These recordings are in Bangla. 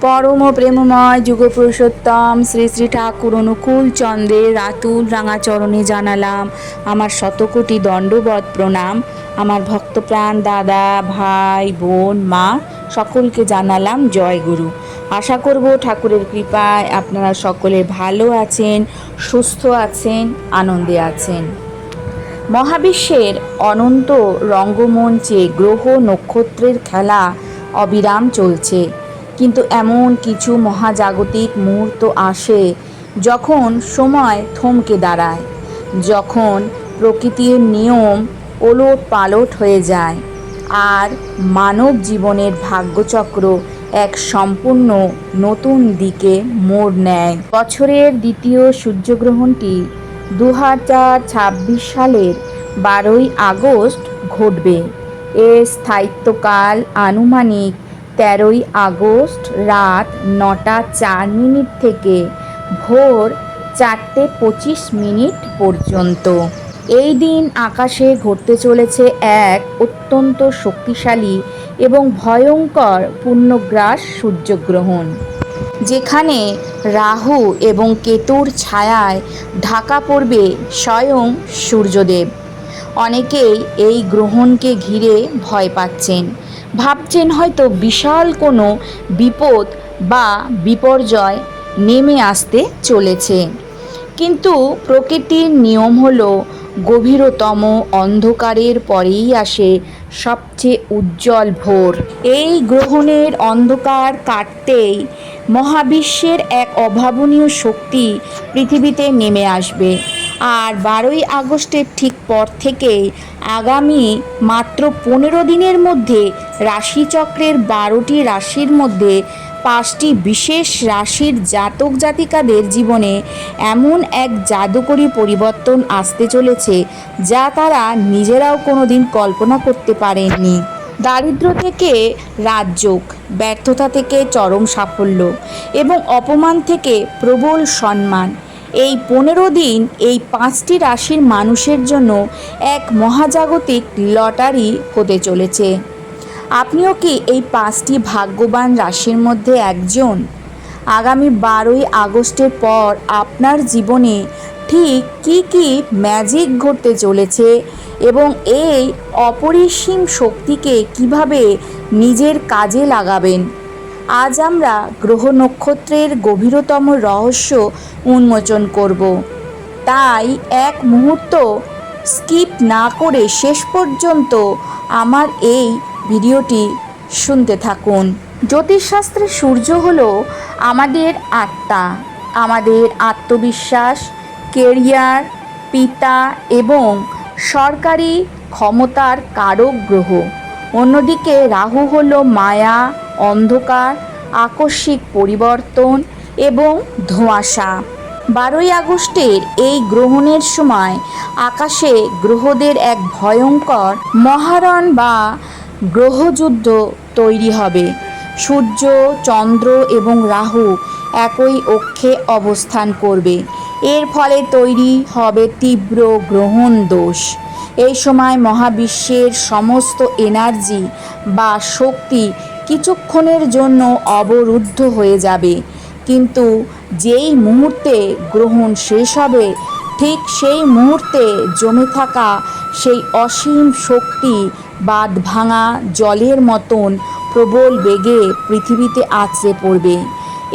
পরম প্রেমময় যুগপুরুষোত্তম শ্রী শ্রী ঠাকুর অনুকূল চন্দ্রের রাতুল রাঙা চরণে জানালাম আমার শতকোটি দণ্ডবৎ প্রণাম। আমার ভক্তপ্রাণ দাদা, ভাই, বোন, মা সকলকে জানালাম জয় গুরু। আশা করব ঠাকুরের কৃপায় আপনারা সকলে ভালো আছেন, সুস্থ আছেন, আনন্দে আছেন। মহাবিশ্বের অনন্ত রঙ্গমঞ্চে গ্রহ নক্ষত্রের খেলা অবিরাম চলছে, কিন্তু এমন কিছু মহাজাগতিক মুহূর্ত আসে যখন সময় থমকে দাঁড়ায়, যখন প্রকৃতির নিয়ম ওলট পালট হয়ে যায় আর মানব জীবনের ভাগ্যচক্র এক সম্পূর্ণ নতুন দিকে মোড় নেয়। বছরের দ্বিতীয় সূর্যগ্রহণটি 2026 সালের 12ই আগস্ট ঘটবে। এর স্থায়িত্বকাল আনুমানিক 13ই আগস্ট রাত 9টা 4 মিনিট থেকে ভোর 4টে 25 মিনিট পর্যন্ত। এই দিন আকাশে ঘটতে চলেছে এক অত্যন্ত শক্তিশালী এবং ভয়ঙ্কর পূর্ণগ্রাস সূর্যগ্রহণ, যেখানে রাহু এবং কেতুর ছায়ায় ঢাকা পড়বে স্বয়ং সূর্যদেব। অনেকেই এই গ্রহণকে ঘিরে ভয় পাচ্ছেন, ভাবছেন হয়তো বিশাল কোনো বিপদ বা বিপর্যয় নেমে আসতে চলেছে। কিন্তু প্রকৃতির নিয়ম হলো গভীরতম অন্ধকারের পরেই আসে সবচেয়ে উজ্জ্বল ভোর। এই গ্রহণের অন্ধকার কাটতেই মহাবিশ্বের এক অভাবনীয় শক্তি পৃথিবীতে নেমে আসবে। আর 12ই আগস্টের ঠিক পর থেকেই আগামী মাত্র 15 দিনের মধ্যে রাশিচক্রের 12টি রাশির মধ্যে 5টি বিশেষ রাশির জাতক জাতিকাদের জীবনে এমন এক জাদুকরী পরিবর্তন আসতে চলেছে যা তারা নিজেরাও কোনোদিন কল্পনা করতে পারেননি। দারিদ্র থেকে রাজযোগ, ব্যর্থতা থেকে চরম সাফল্য এবং অপমান থেকে প্রবল সম্মান। এই 15 দিন এই 5টি রাশির মানুষের জন্য এক মহাজাগতিক লটারি হতে চলেছে। আপনিও কি এই 5টি ভাগ্যবান রাশির মধ্যে একজন? আগামী 12ই আগস্টের পর আপনার জীবনে ঠিক কি ম্যাজিক ঘটতে চলেছে এবং এই অপরিসীম শক্তিকে কিভাবে নিজের কাজে লাগাবেন, আজ আমরা গ্রহ নক্ষত্রের গভীরতম রহস্য উন্মোচন করব। তাই এক মুহূর্ত স্কিপ না করে শেষ পর্যন্ত আমার এই ভিডিওটি শুনতে থাকুন। জ্যোতিষশাস্ত্রে সূর্য হলো আমাদের আত্মা, আমাদের আত্মবিশ্বাস, কেরিয়ার, পিতা এবং সরকারি ক্ষমতার কারক গ্রহ। অন্যদিকে রাহু হলো মায়া, অন্ধকার, আকস্মিক পরিবর্তন এবং ধোঁয়াশা। 12ই আগস্টের এই গ্রহণের সময় আকাশে গ্রহদের এক ভয়ঙ্কর মহারণ বা গ্রহযুদ্ধ তৈরি হবে। সূর্য, চন্দ্র এবং রাহু একই অক্ষে অবস্থান করবে। এর ফলে তৈরি হবে তীব্র গ্রহণ দোষ। এই সময় মহাবিশ্বের সমস্ত এনার্জি বা শক্তি কিছুক্ষণের জন্য অবরুদ্ধ হয়ে যাবে, কিন্তু যেই মুহূর্তে গ্রহণ শেষ হবে ঠিক সেই মুহূর্তে জমে থাকা সেই অসীম শক্তি বাঁধ ভাঙা জলের মতন প্রবল বেগে পৃথিবীতে আছড়ে পড়বে।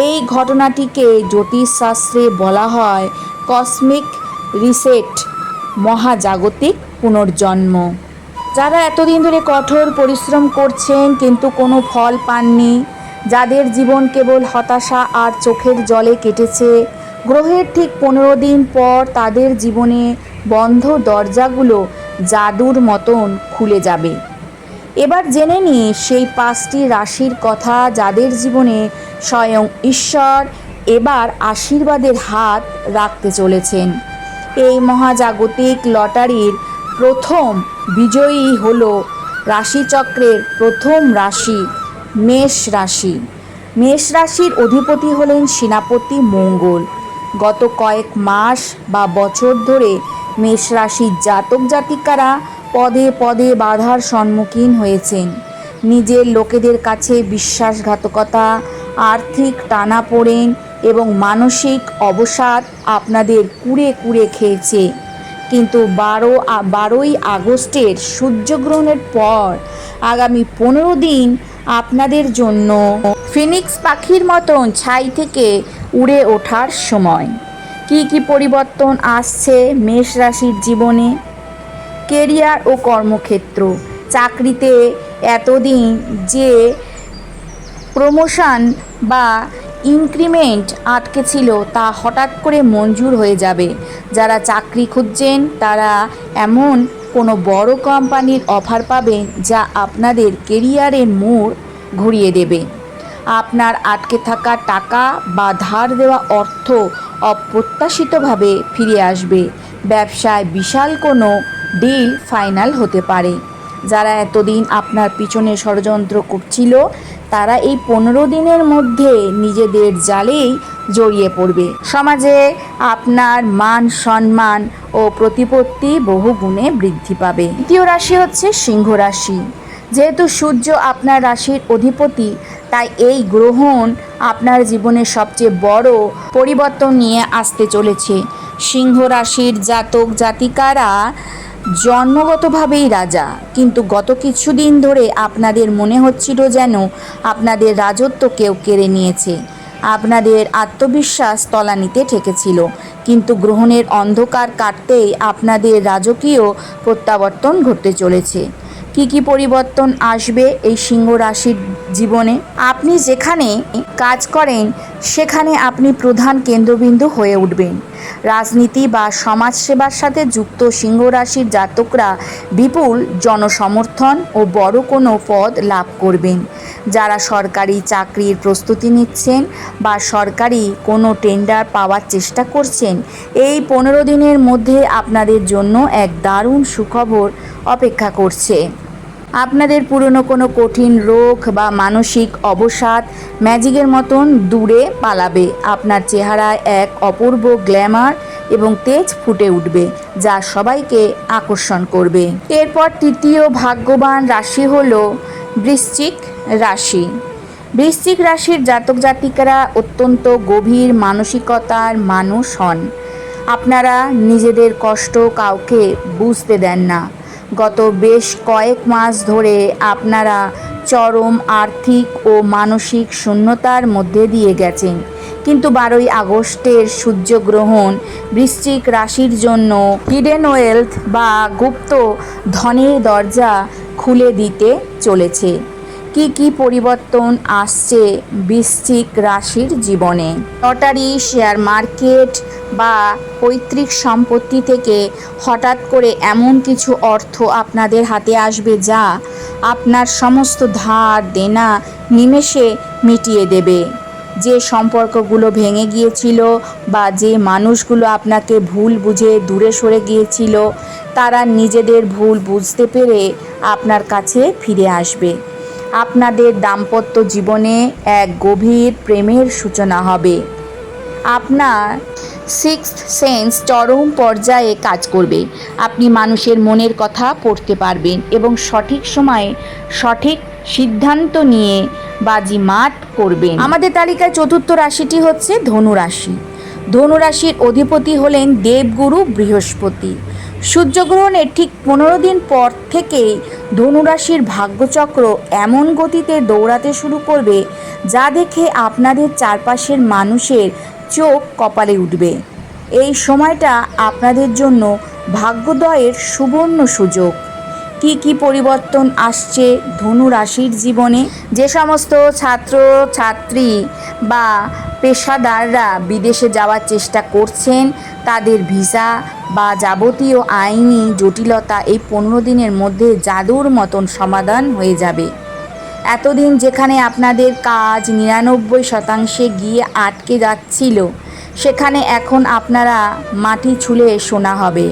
এই ঘটনাটিকে জ্যোতিষশাস্ত্রে বলা হয় কসমিক রিসেট, মহাজাগতিক পুনর্জন্ম। যারা এতদিন ধরে কঠোর পরিশ্রম করছেন কিন্তু কোনো ফল পাননি, যাদের জীবন কেবল হতাশা আর চোখের জলে কেটেছে, গ্রহের ঠিক 15 দিন পর তাদের জীবনে বন্ধ দরজাগুলো জাদুর মতন খুলে যাবে। এবার জেনে নিই সেই 5টি রাশির কথা যাদের জীবনে স্বয়ং ঈশ্বর এবার আশীর্বাদের হাত রাখতে চলেছেন। এই মহাজাগতিক লটারির প্রথম বিজয়ী হল রাশিচক্রের প্রথম রাশি মেষ রাশি। মেষ রাশির অধিপতি হলেন সেনাপতি মঙ্গল। গত কয়েক মাস বা বছর ধরে মেষ রাশির জাতক জাতিকারা পদে পদে বাধার সম্মুখীন হয়েছেন। নিজের লোকেদের কাছে বিশ্বাসঘাতকতা, আর্থিক টানাপোড়েন এবং মানসিক অবসাদ আপনাদের কুড়ে কুড়ে খেয়েছে। কিন্তু 12ই আগস্টের সূর্যগ্রহণের পর আগামী 15 দিন আপনাদের জন্য ফিনিক্স পাখির মতন ছাই থেকে উড়ে ওঠার সময়। কি পরিবর্তন আসছে মেষ রাশির জীবনে? কেরিয়ার ও কর্মক্ষেত্র। চাকরিতে এতদিন যে প্রমোশন বা ইনক্রিমেন্ট আটকে ছিল তা হঠাৎ করে মঞ্জুর হয়ে যাবে। যারা চাকরি খুঁজছেন তারা এমন কোনো বড় কোম্পানির অফার পাবেন যা আপনাদের কেরিয়ারের মোড় ঘুরিয়ে দেবে। আপনার আটকে থাকা টাকা বা ধার দেওয়া অর্থ অপ্রত্যাশিতভাবে ফিরে আসবে। ব্যবসায় বিশাল কোনো ডিল ফাইনাল হতে পারে। যারা এতদিন আপনার পিছনে ষড়যন্ত্র করছিল তারা এই 15 দিনের মধ্যে নিজেদের জালেই জড়িয়ে পড়বে। সমাজে আপনার মান সম্মান ও প্রতিপত্তি বহু গুণে বৃদ্ধি পাবে। দ্বিতীয় রাশি হচ্ছে সিংহ রাশি। যেহেতু সূর্য আপনার রাশির অধিপতি, তাই এই গ্রহণ আপনার জীবনের সবচেয়ে বড় পরিবর্তন নিয়ে আসতে চলেছে। সিংহ রাশির জাতক জাতিকারা জন্মগতভাবেই রাজা, কিন্তু গত কিছুদিন ধরে আপনাদের মনে হচ্ছিল যেন আপনাদের রাজত্ব কেউ কেড়ে নিয়েছে। আপনাদের আত্মবিশ্বাস তলানিতে ঠেকেছিল, কিন্তু গ্রহণের অন্ধকার কাটতেই আপনাদের রাজকীয় প্রত্যাবর্তন ঘটতে চলেছে। কি পরিবর্তন আসবে এই সিংহ রাশির জীবনে? আপনি যেখানে কাজ করেন সেখানে আপনি প্রধান কেন্দ্রবিন্দু হয়ে উঠবেন। রাজনীতি বা সমাজসেবার সাথে যুক্ত সিংহ রাশির জাতকরা বিপুল জনসমর্থন ও বড় কোনো পদ লাভ করবেন। যারা সরকারি চাকরির প্রস্তুতি নিচ্ছেন বা সরকারি কোনো টেন্ডার পাওয়ার চেষ্টা করছেন, এই 15 দিনের মধ্যে আপনাদের জন্য এক দারুণ সুখবর অপেক্ষা করছে। আপনাদের পুরনো কোনো কঠিন রোগ বা মানসিক অবসাদ ম্যাজিকের মতন দূরে পালাবে। আপনার চেহারায় এক অপূর্ব গ্ল্যামার এবং তেজ ফুটে উঠবে, যা সবাইকে আকর্ষণ করবে। এরপর তৃতীয় ভাগ্যবান রাশি হলো বৃশ্চিক রাশি। বৃশ্চিক রাশির জাতক জাতিকারা অত্যন্ত গভীর মানসিকতার মানুষ হন। আপনারা নিজেদের কষ্ট কাউকে বুঝতে দেন না। গত বেশ কয়েক মাস ধরে আপনারা চরম আর্থিক ও মানসিক শূন্যতার মধ্যে দিয়ে গেছেন, কিন্তু 12ই আগস্টের সূর্যগ্রহণ বৃশ্চিক রাশির জন্য হিডেন ওয়েলথ বা গুপ্ত ধনের দরজা খুলে দিতে চলেছে। কি পরিবর্তন আসছে বৃশ্চিক রাশির জীবনে? লটারি, শেয়ার মার্কেট বা পৈতৃক সম্পত্তি থেকে হঠাৎ করে এমন কিছু অর্থ আপনাদের হাতে আসবে যা আপনার সমস্ত ধার দেনা নিমেষে মিটিয়ে দেবে। যে সম্পর্কগুলো ভেঙে গিয়েছিল বা যে মানুষগুলো আপনাকে ভুল বুঝে দূরে সরে গিয়েছিল, তারা নিজেদের ভুল বুঝতে পেরে আপনার কাছে ফিরে আসবে। আপনাদের দাম্পত্য জীবনে এক গভীর প্রেমের সূচনা হবে। আপনার সিক্সথ সেন্স চরম পর্যায়ে কাজ করবে। আপনি মানুষের মনের কথা পড়তে পারবেন এবং সঠিক সময়ে সঠিক সিদ্ধান্ত নিয়ে বাজিমাত করবেন। আমাদের তালিকায় চতুর্থ রাশিটি হচ্ছে ধনু রাশি। ধনু রাশির অধিপতি হলেন দেবগুরু বৃহস্পতি। সূর্যগ্রহণের ঠিক 15 দিন পর থেকেই ধনুরাশির ভাগ্যচক্র এমন গতিতে দৌড়াতে শুরু করবে যা দেখে আপনাদের চারপাশের মানুষের চোখ কপালে উঠবে। এই সময়টা আপনাদের জন্য ভাগ্যোদয়ের সুবর্ণ সুযোগ। কি পরিবর্তন আসছে ধনু রাশির জীবনে? যে সমস্ত ছাত্র ছাত্রী বা পেশাদাররা বিদেশে যাওয়ার চেষ্টা করছেন, তাদের ভিসা বা যাবতীয় আইনি জটিলতা এই 15 দিনের মধ্যে জাদুর মতন সমাধান হয়ে যাবে। এতদিন যেখানে আপনাদের কাজ 99% গিয়ে আটকে যাচ্ছিল, সেখানে এখন আপনারা মাটি ছুঁলে সোনা হবে।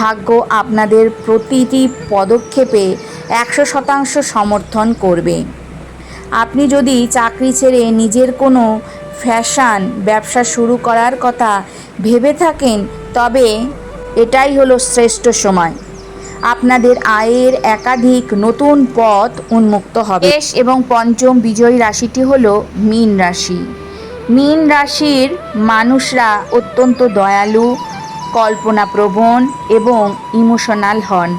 ভাগ্য আপনাদের প্রতিটি পদক্ষেপে 100% সমর্থন করবে। আপনি যদি চাকরি ছেড়ে নিজের কোনো ফ্যাশন ব্যবসা শুরু করার কথা ভেবে থাকেন, তবে এটাই হলো শ্রেষ্ঠ সময়। আপনাদের আয়ের একাধিক নতুন পথ উন্মুক্ত হবে। শেষ এবং পঞ্চম বিজয়ী রাশিটি হলো মীন রাশি। মীন রাশির মানুষরা অত্যন্ত দয়ালু, কল্পনাপ্রবণ এবং ইমোশনাল হন।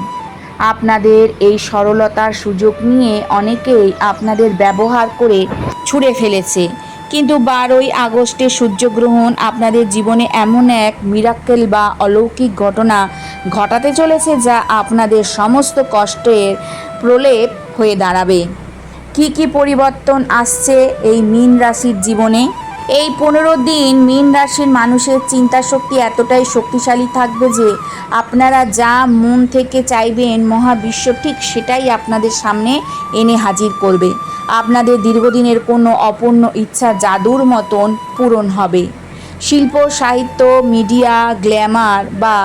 আপনাদের এই সরলতার সুযোগ নিয়ে অনেকেই আপনাদের ব্যবহার করে ছুঁড়ে ফেলেছে, কিন্তু 12ই আগস্টে সূর্যগ্রহণ আপনাদের জীবনে এমন এক মিরাক্কেল বা অলৌকিক ঘটনা ঘটাতে চলেছে যা আপনাদের সমস্ত কষ্টের প্রলেপ হয়ে দাঁড়াবে। কি কি পরিবর্তন আসছে এই মীন রাশির জীবনে? এই 15 দিন মীন রাশির মানুষের চিন্তাশক্তি এতটাই শক্তিশালী থাকবে যে আপনারা যা মন থেকে চাইবেন মহাবিশ্ব ঠিক সেটাই আপনাদের সামনে এনে হাজির করবে। আপনাদের দীর্ঘদিনের কোনো অপূর্ণ ইচ্ছা জাদুর মতন পূরণ হবে। শিল্প, সাহিত্য, মিডিয়া, গ্ল্যামার বা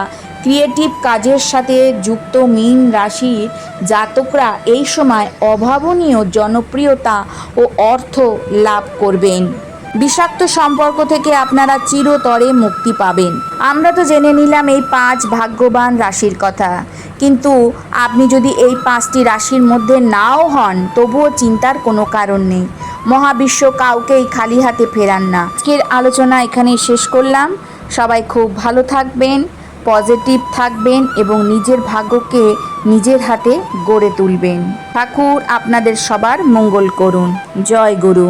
ক্রিয়েটিভ কাজের সাথে যুক্ত মীন রাশির জাতকরা এই সময় অভাবনীয় জনপ্রিয়তা ও অর্থ লাভ করবেন। বিষাক্ত সম্পর্ক থেকে আপনারা চিরতরে মুক্তি পাবেন। আমরা তো জেনে নিলাম এই 5 ভাগ্যবান রাশির কথা, কিন্তু আপনি যদি এই 5টি রাশির মধ্যে নাও হন তবুও চিন্তার কোনো কারণ নেই। মহাবিশ্ব কাউকেই খালি হাতে ফেরান না। আজকের আলোচনা এখানেই শেষ করলাম। সবাই খুব ভালো থাকবেন, পজিটিভ থাকবেন এবং নিজের ভাগ্যকে নিজের হাতে গড়ে তুলবেন। ঠাকুর আপনাদের সবার মঙ্গল করুন। জয় গুরু।